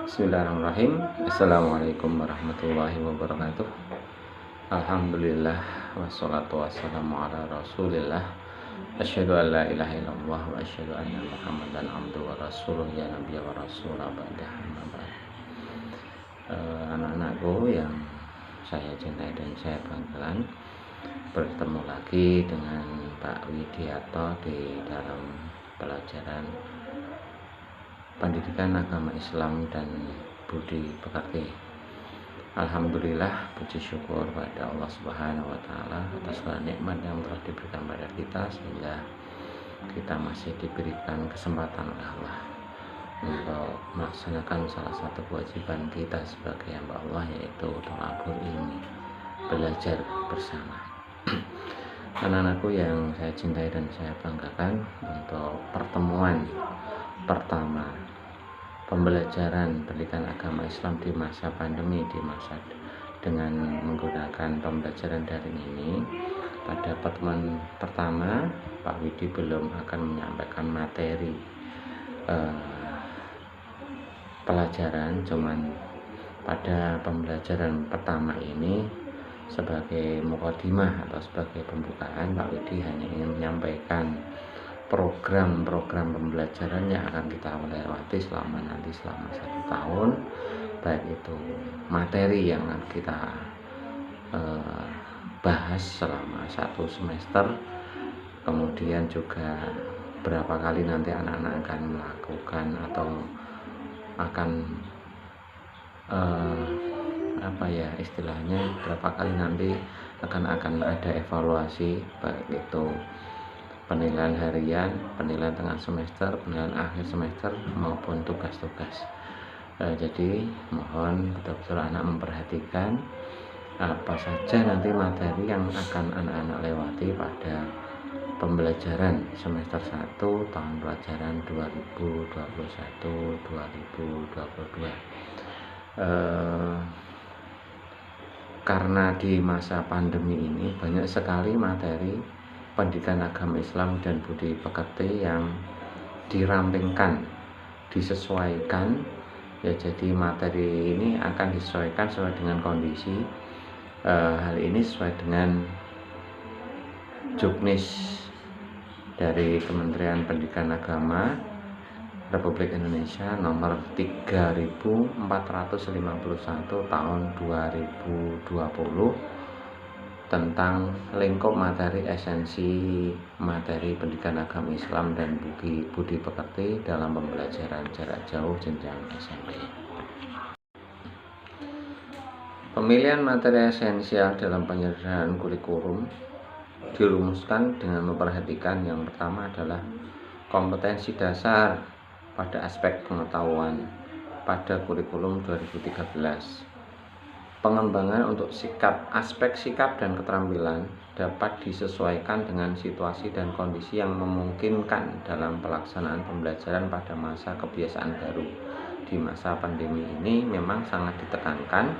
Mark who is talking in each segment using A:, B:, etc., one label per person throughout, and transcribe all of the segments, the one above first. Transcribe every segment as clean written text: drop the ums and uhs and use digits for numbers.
A: Bismillahirrahmanirrahim. Assalamualaikum warahmatullahi wabarakatuh. Alhamdulillah wassalatu wassalamu ala rasulillah. Asyhadu an la ilaha illallah wa asyhadu anna muhammadan abduhu wa rasuluh ya nabiyya wa rasulah ba'da amma ba'd. Anak-anakku yang saya cintai dan saya banggakan, bertemu lagi dengan Pak Widiarto di dalam pelajaran Pendidikan Agama Islam dan Budi Pekerti. Alhamdulillah, puji syukur pada Allah Subhanahu wa taala atas segala nikmat yang telah diberikan pada kita, sehingga kita masih diberikan kesempatan oleh Allah untuk melaksanakan salah satu kewajiban kita sebagai hamba Allah, yaitu thalabul ilmi, belajar bersama. Anak-anakku yang saya cintai dan saya banggakan, untuk pertemuan pertama pembelajaran pendidikan agama Islam di masa pandemi, di masa dengan menggunakan pembelajaran daring ini, pada pertemuan pertama Pak Widi belum akan menyampaikan materi pelajaran, cuman pada pembelajaran pertama ini sebagai mukadimah atau sebagai pembukaan, Pak Widi hanya ingin menyampaikan program-program pembelajaran yang akan kita lewati selama 1 tahun, baik itu materi yang akan kita bahas selama 1 semester, kemudian juga berapa kali nanti anak-anak akan melakukan atau akan istilahnya berapa kali nanti akan ada evaluasi, baik itu penilaian harian, penilaian tengah semester, penilaian akhir semester, maupun tugas-tugas. Jadi mohon betul-betul anak memperhatikan apa saja nanti materi yang akan anak-anak lewati pada pembelajaran semester 1 tahun pelajaran 2021-2022. Karena di masa pandemi ini banyak sekali materi pendidikan agama Islam dan budi pekerti yang dirampingkan, disesuaikan, ya. Jadi materi ini akan disesuaikan sesuai dengan kondisi. Hal ini sesuai dengan Juknis dari Kementerian Pendidikan Agama Republik Indonesia nomor 3451 tahun 2020 tentang lingkup materi esensi materi pendidikan agama Islam dan budi pekerti dalam pembelajaran jarak jauh jenjang SMP. Pemilihan materi esensial dalam penyederhanaan kurikulum dirumuskan dengan memperhatikan yang pertama adalah kompetensi dasar pada aspek pengetahuan pada kurikulum 2013. Pengembangan untuk aspek sikap dan keterampilan dapat disesuaikan dengan situasi dan kondisi yang memungkinkan dalam pelaksanaan pembelajaran pada masa kebiasaan baru. Di masa pandemi ini memang sangat ditekankan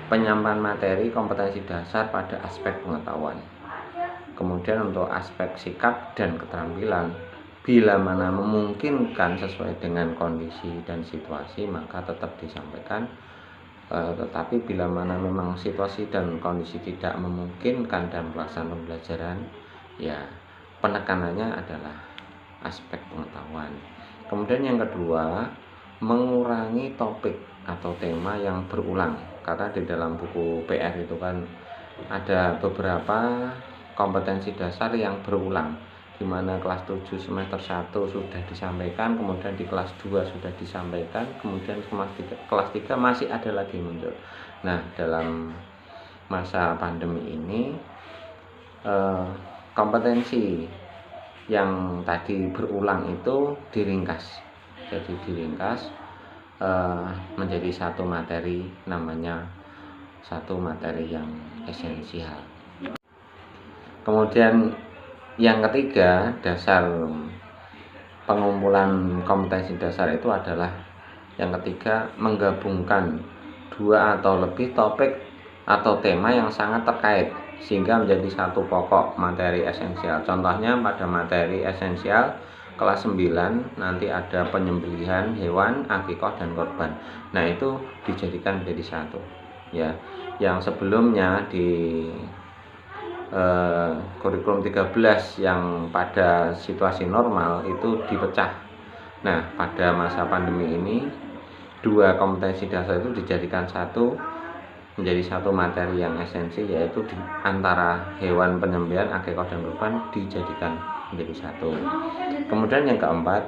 A: penyampaian materi kompetensi dasar pada aspek pengetahuan. Kemudian untuk aspek sikap dan keterampilan, bila mana memungkinkan sesuai dengan kondisi dan situasi, maka tetap disampaikan. Tetapi bila mana memang situasi dan kondisi tidak memungkinkan dalam pelaksanaan pembelajaran, ya penekanannya adalah aspek pengetahuan. Kemudian yang kedua, mengurangi topik atau tema yang berulang, karena di dalam buku PR itu kan ada beberapa kompetensi dasar yang berulang, di mana kelas 7 semester 1 sudah disampaikan, kemudian di kelas 2 sudah disampaikan, kemudian kelas 3 masih ada lagi muncul. Nah, dalam masa pandemi ini kompetensi yang tadi berulang itu diringkas. Jadi diringkas menjadi satu materi, namanya satu materi yang esensial. Kemudian yang ketiga, dasar pengumpulan kompetensi dasar itu adalah yang ketiga, menggabungkan 2 atau lebih topik atau tema yang sangat terkait sehingga menjadi satu pokok materi esensial. Contohnya pada materi esensial kelas 9 nanti ada penyembelihan hewan, akikah dan korban. Nah, itu dijadikan menjadi satu. Ya, yang sebelumnya di kurikulum 13 yang pada situasi normal itu dipecah. Nah, pada masa pandemi ini dua kompetensi dasar itu dijadikan satu menjadi satu materi yang esensi, yaitu di antara hewan penyembelihan, akikah dan kurban dijadikan menjadi satu. Kemudian yang keempat,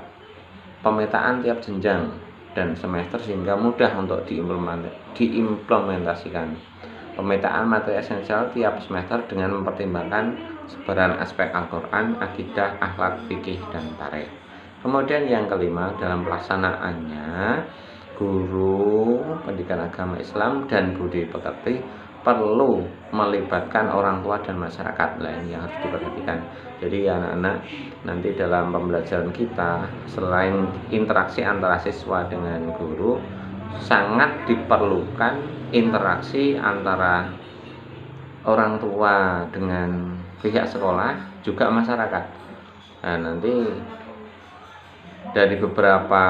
A: pemetaan tiap jenjang dan semester sehingga mudah untuk diimplementasikan. Pemetaan materi esensial tiap semester dengan mempertimbangkan sebaran aspek Al-Quran, akidah, akhlak, fikih, dan tarikh. Kemudian yang kelima, dalam pelaksanaannya guru pendidikan agama Islam dan budi pekerti perlu melibatkan orang tua dan masyarakat. Nah, ini yang harus diperhatikan. Jadi anak-anak nanti dalam pembelajaran kita, selain interaksi antara siswa dengan guru, sangat diperlukan interaksi antara orang tua dengan pihak sekolah juga masyarakat. Nah, nanti dari beberapa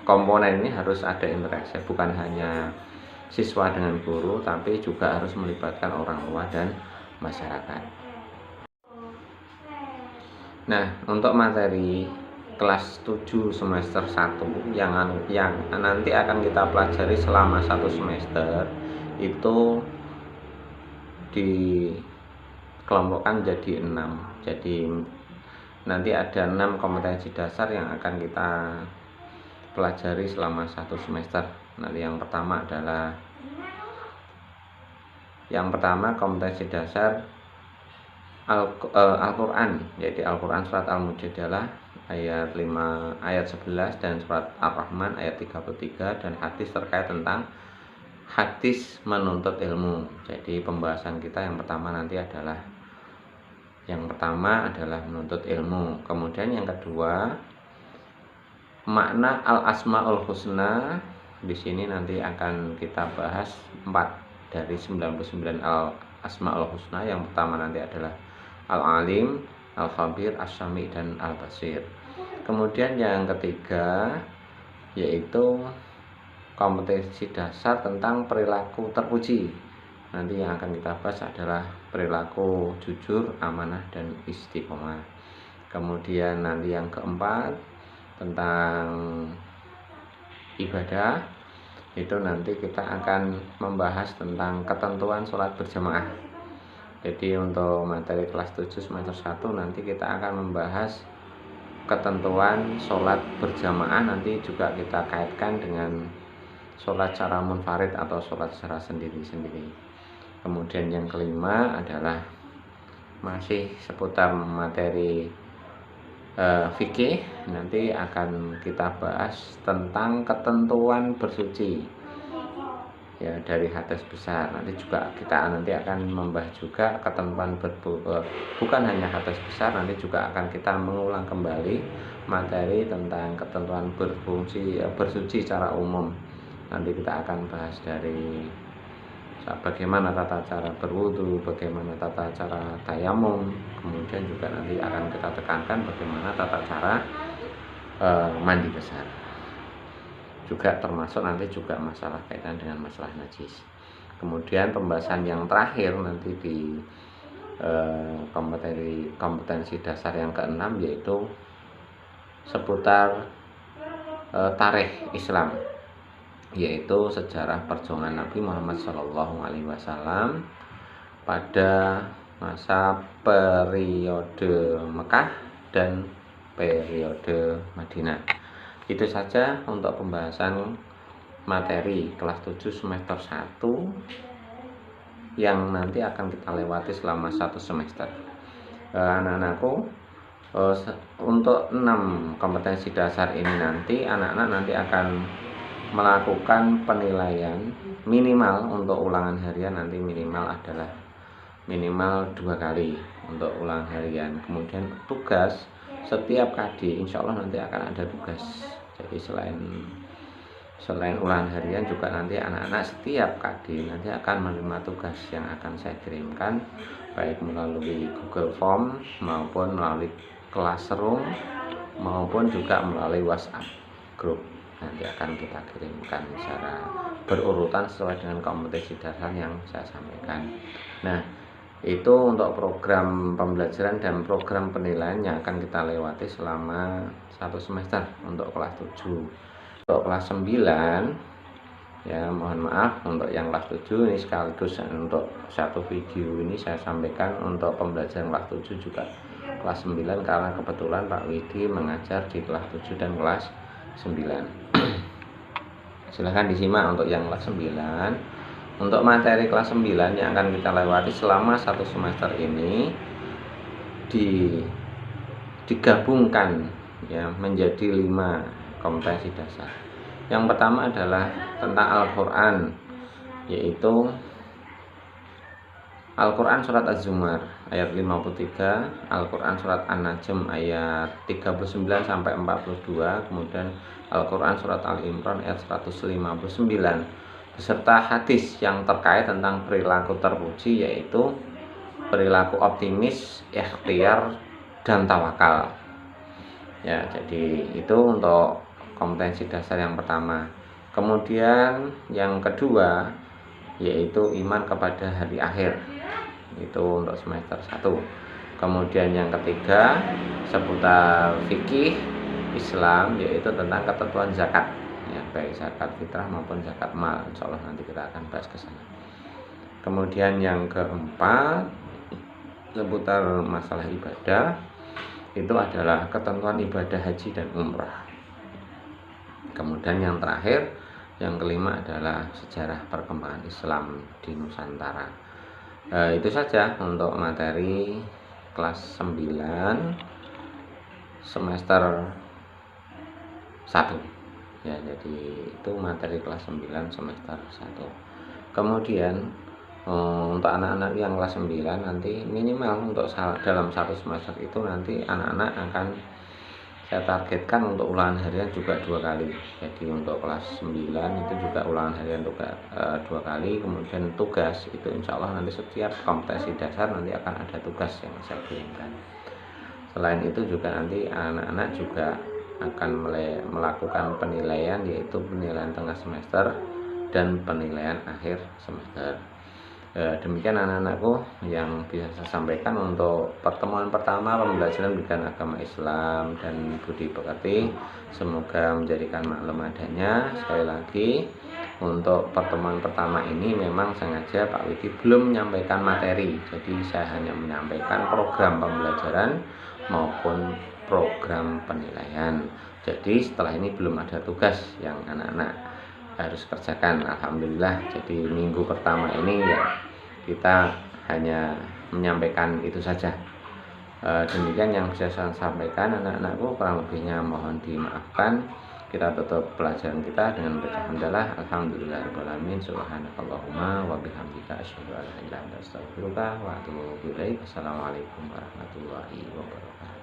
A: komponen ini harus ada interaksi, bukan hanya siswa dengan guru, tapi juga harus melibatkan orang tua dan masyarakat. Nah, untuk materi kelas 7 semester 1 yang nanti akan kita pelajari selama satu semester itu dikelompokkan jadi 6. Jadi nanti ada 6 kompetensi dasar yang akan kita pelajari selama satu semester. Nanti yang pertama kompetensi dasar Al-Quran, yaitu Al-Quran surat Al-Mujadalah ayat 11 dan surat Ar-Rahman ayat 33, dan hadis terkait tentang hadis menuntut ilmu. Jadi pembahasan kita yang pertama adalah menuntut ilmu. Kemudian yang kedua, makna al-asmaul husna. Di sini nanti akan kita bahas 4 dari 99 al-asmaul husna. Yang pertama nanti adalah al-alim, al-khabir, as-sami, dan al-basir. Kemudian yang ketiga yaitu kompetensi dasar tentang perilaku terpuji. Nanti yang akan kita bahas adalah perilaku jujur, amanah, dan istiqomah. Kemudian nanti yang keempat tentang ibadah, itu nanti kita akan membahas tentang ketentuan sholat berjamaah. Jadi untuk materi kelas 7 semester 1 nanti kita akan membahas ketentuan sholat berjamaah. Nanti juga kita kaitkan dengan sholat secara munfarid atau sholat secara sendiri-sendiri. Kemudian yang kelima adalah masih seputar materi fikih. Nanti akan kita bahas tentang ketentuan bersuci ya dari hadas besar. Nanti kita akan membahas juga ketentuan bukan hanya hadas besar, nanti juga akan kita mengulang kembali materi tentang ketentuan bersuci secara umum. Nanti kita akan bahas dari bagaimana tata cara berwudu, bagaimana tata cara tayamum, kemudian juga nanti akan kita tekankan bagaimana tata cara mandi besar. Juga termasuk nanti juga masalah kaitan dengan masalah najis. Kemudian pembahasan yang terakhir nanti di kompetensi dasar yang ke-6 yaitu seputar tarikh Islam, yaitu sejarah perjuangan Nabi Muhammad SAW pada masa periode Mekah dan periode Madinah. Itu saja untuk pembahasan materi kelas 7 semester 1 yang nanti akan kita lewati selama satu semester. Anak-anakku, untuk 6 kompetensi dasar ini nanti anak-anak akan melakukan penilaian minimal untuk ulangan harian. Nanti minimal 2 kali untuk ulangan harian. Kemudian tugas setiap KD insya Allah nanti akan ada tugas. Jadi selain ulangan harian juga nanti anak-anak setiap KD nanti akan menerima tugas yang akan saya kirimkan baik melalui Google Form maupun melalui Classroom maupun juga melalui WhatsApp grup. Nanti akan kita kirimkan secara berurutan sesuai dengan kompetensi dasar yang saya sampaikan. Nah, itu untuk program pembelajaran dan program penilaian yang akan kita lewati selama 1 semester untuk kelas 7. Untuk kelas 9 ya, mohon maaf untuk yang kelas 7 ini sekaligus untuk satu video ini saya sampaikan untuk pembelajaran kelas 7 juga kelas 9 karena kebetulan Pak Widi mengajar di kelas 7 dan kelas 9. Silahkan disimak untuk yang kelas 9. Untuk materi kelas 9 yang akan kita lewati selama 1 semester ini digabungkan ya menjadi 5 kompetensi dasar. Yang pertama adalah tentang Al-Quran, yaitu Al-Quran surat Az-Zumar ayat 53, Al-Quran surat An-Najm ayat 39 sampai 42, kemudian Al-Quran surat Al-Imran ayat 159, beserta hadis yang terkait tentang perilaku terpuji, yaitu perilaku optimis, ikhtiar, dan tawakal. Ya, jadi itu untuk kompetensi dasar yang pertama. Kemudian yang kedua yaitu iman kepada hari akhir, itu untuk semester 1. Kemudian yang ketiga seputar fikih Islam, yaitu tentang ketentuan zakat ya, baik zakat fitrah maupun zakat mal. Insya Allah nanti kita akan bahas ke sana. Kemudian yang keempat seputar masalah ibadah, itu adalah ketentuan ibadah haji dan umrah. Kemudian yang terakhir, yang kelima adalah sejarah perkembangan Islam di Nusantara. Itu saja untuk materi kelas 9 semester 1 ya, jadi itu materi kelas 9 semester 1. Kemudian untuk anak-anak yang kelas 9 nanti minimal untuk dalam 1 semester itu nanti anak-anak akan saya targetkan untuk ulangan harian juga 2 kali. Jadi untuk kelas 9 itu juga ulangan harian juga 2 kali. Kemudian tugas itu insya Allah nanti setiap kompetensi dasar nanti akan ada tugas yang saya kirimkan. Selain itu juga nanti anak-anak juga akan melakukan penilaian, yaitu penilaian tengah semester dan penilaian akhir semester. Demikian anak-anakku yang bisa saya sampaikan untuk pertemuan pertama pembelajaran pendidikan agama Islam dan budi pekerti. Semoga menjadikan maklum adanya. Sekali lagi, untuk pertemuan pertama ini memang sengaja Pak Widi belum menyampaikan materi, jadi saya hanya menyampaikan program pembelajaran maupun program penilaian. Jadi setelah ini belum ada tugas yang anak-anak harus kerjakan. Alhamdulillah, jadi minggu pertama ini ya kita hanya menyampaikan itu saja. Demikian yang bisa saya sampaikan anak-anakku, kurang lebihnya mohon dimaafkan. Kita tutup pelajaran kita dengan membaca hamdalah alhamdulillahirabbil alamin, subhanakallahumma wa bihamdika asyhadu an la ilaha illa anta astaghfiruka wa atubu ilaik. Assalamualaikum warahmatullahi wabarakatuh.